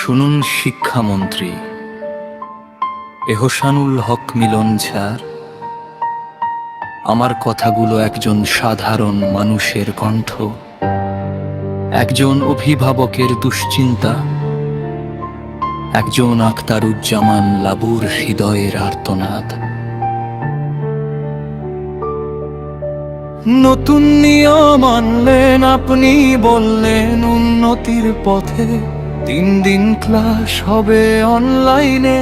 শুনুন শিক্ষামন্ত্রী এহসানুল হক মিলন স্যার, আমার কথাগুলো একজন সাধারণ মানুষের কণ্ঠ, একজন অভিভাবকের দুশ্চিন্তা, একজন আখতারুজ্জামান লাবুর হৃদয়ের আর্তনাদ। নতুন নিয়ম আনলেন আপনি, বললেন উন্নতির পথে। 3 দিন ক্লাস হবে অনলাইনে,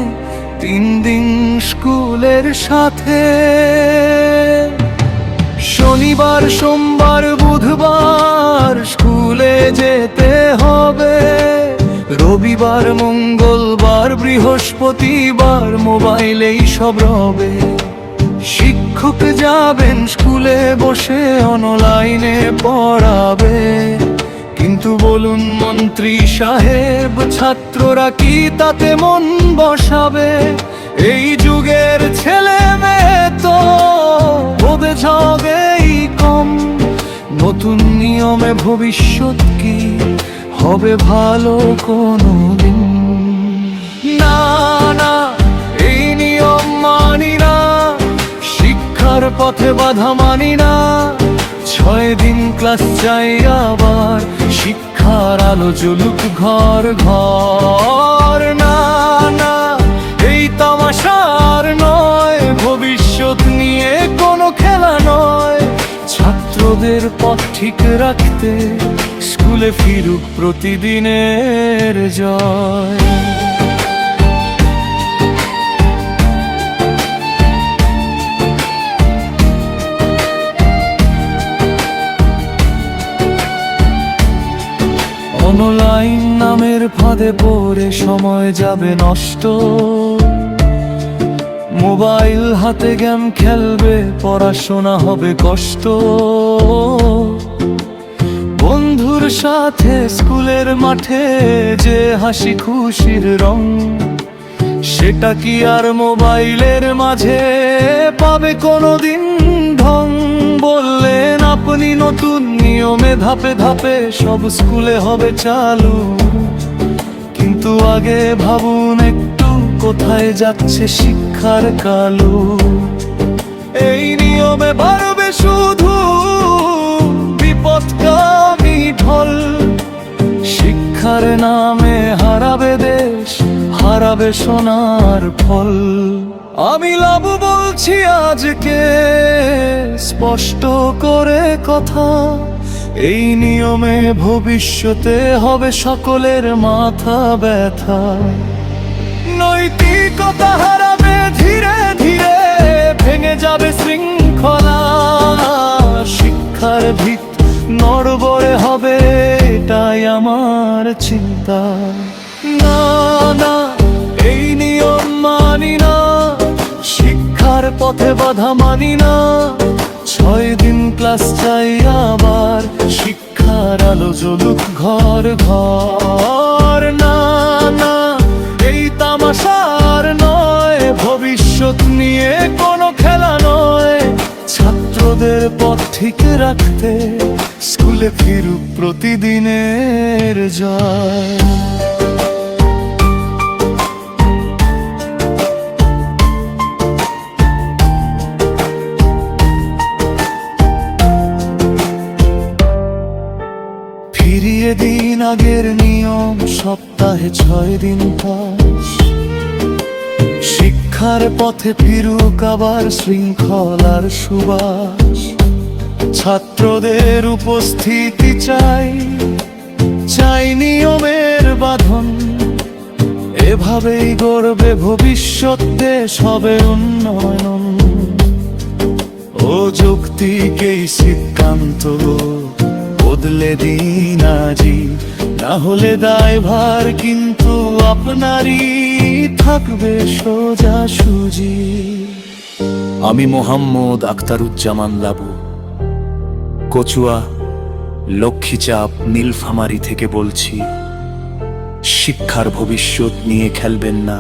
3 দিন স্কুলের সাথে। শনিবার সোমবার বুধবার স্কুলে যেতে হবে, রবিবার মঙ্গলবার বৃহস্পতিবার মোবাইলেই সব রবে। শিক্ষক যাবেন স্কুলে বসে অনলাইনে পড়াবে, কিন্তু বলুন মন্ত্রী সাহেব, ছাত্ররা কি তাতে মন বসাবে? এই যুগের ছেলে মেয়ে তো বোধে ঝগেই কম। নতুন নিয়মে ভবিষ্যৎ কি হবে ভালো কোনো দিন? না না, এই নিয়ম মানি না, শিক্ষার পথে বাধা মানি না। 6 দিন ক্লাস চাই আবার, শিক্ষার আলো জ্বলুক ঘর ঘর। না না, এই তামাশার নয়, ভবিষ্যৎ নিয়ে কোনো খেলা নয়। ছাত্রদের পথ ঠিক রাখতে স্কুলে ফিরুক প্রতিদিনের জয়। অনলাইন নামের ফাঁদে পড়ে সময় যাবে নষ্ট, মোবাইল হাতে গেম খেলবে, পড়াশোনা হবে কষ্ট। বন্ধুর সাথে স্কুলের মাঠে যে হাসি খুশির রং, সেটা কি আর মোবাইলের মাঝে পাবে কোনোদিন ঢং? বললেন আপনি নতুন নিয়মে ধাপে ধাপে সব স্কুলে হবে চালু, কিন্তু আগে ভাবুন একটু কোথায় যাচ্ছে শিক্ষার কালো। এই নিয়মে বাড়বে শুধু বিপদগামী ঢল, শিক্ষার নামে হারাবে দেশ, হারাবে সোনার ফল। আমি লাবু বলছি আজকে স্পষ্ট করে কথা, এই নিয়মে ভবিষ্যতে হবে সকলের মাথা ব্যথা। নৈতিকতা হারাবে ধীরে ধীরে, ভেঙে যাবে শৃঙ্খলা। শিক্ষার ভিত নড়বড়ে হবে, এটাই আমার চিন্তা। না না, এই নিয়ম মানি না, শিক্ষার পথে বাধা মানি না। 6 দিন ক্লাস চাই আবার, শিক্ষার আলো জ্বলুক ঘর ঘর। না না, এই তামাশার নয়, ভবিষ্যৎ নিয়ে কোনো খেলা নয়। ছাত্রদের পথ ঠিক রাখতে স্কুলে ফিরুক প্রতিদিনের জয়। ফিরিয়ে দিন আগের নিয়ম, সপ্তাহে 6 দিন পাস। শিক্ষার পথে ফিরুক আবার শৃঙ্খলার সুবাস। ছাত্রদের উপস্থিতি চাই, চাই নিয়মের বাঁধন। এভাবেই গড়বে ভবিষ্যৎ, দেশ হবে উন্নয়ন। ও যৌক্তিক এই সিদ্ধান্ত বদলে দিন আজি, না হলে দায়ভার কিন্তু আপনারই থাকবে সোজাসুজি। আমি মোহাম্মদ আখতারুজ্জামান লাবু, কচুয়া, লক্ষ্মীচাপ, নীলফামারী থেকে বলছি। শিক্ষার ভবিষ্যৎ নিয়ে খেলবেন না,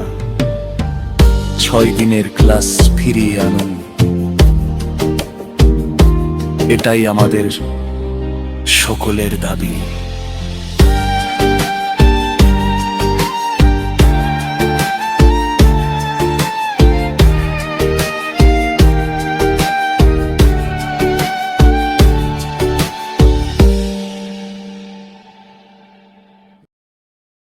6 দিনের ক্লাস ফিরিয়ে আনুন। এটাই আমাদের সকলের দাবি।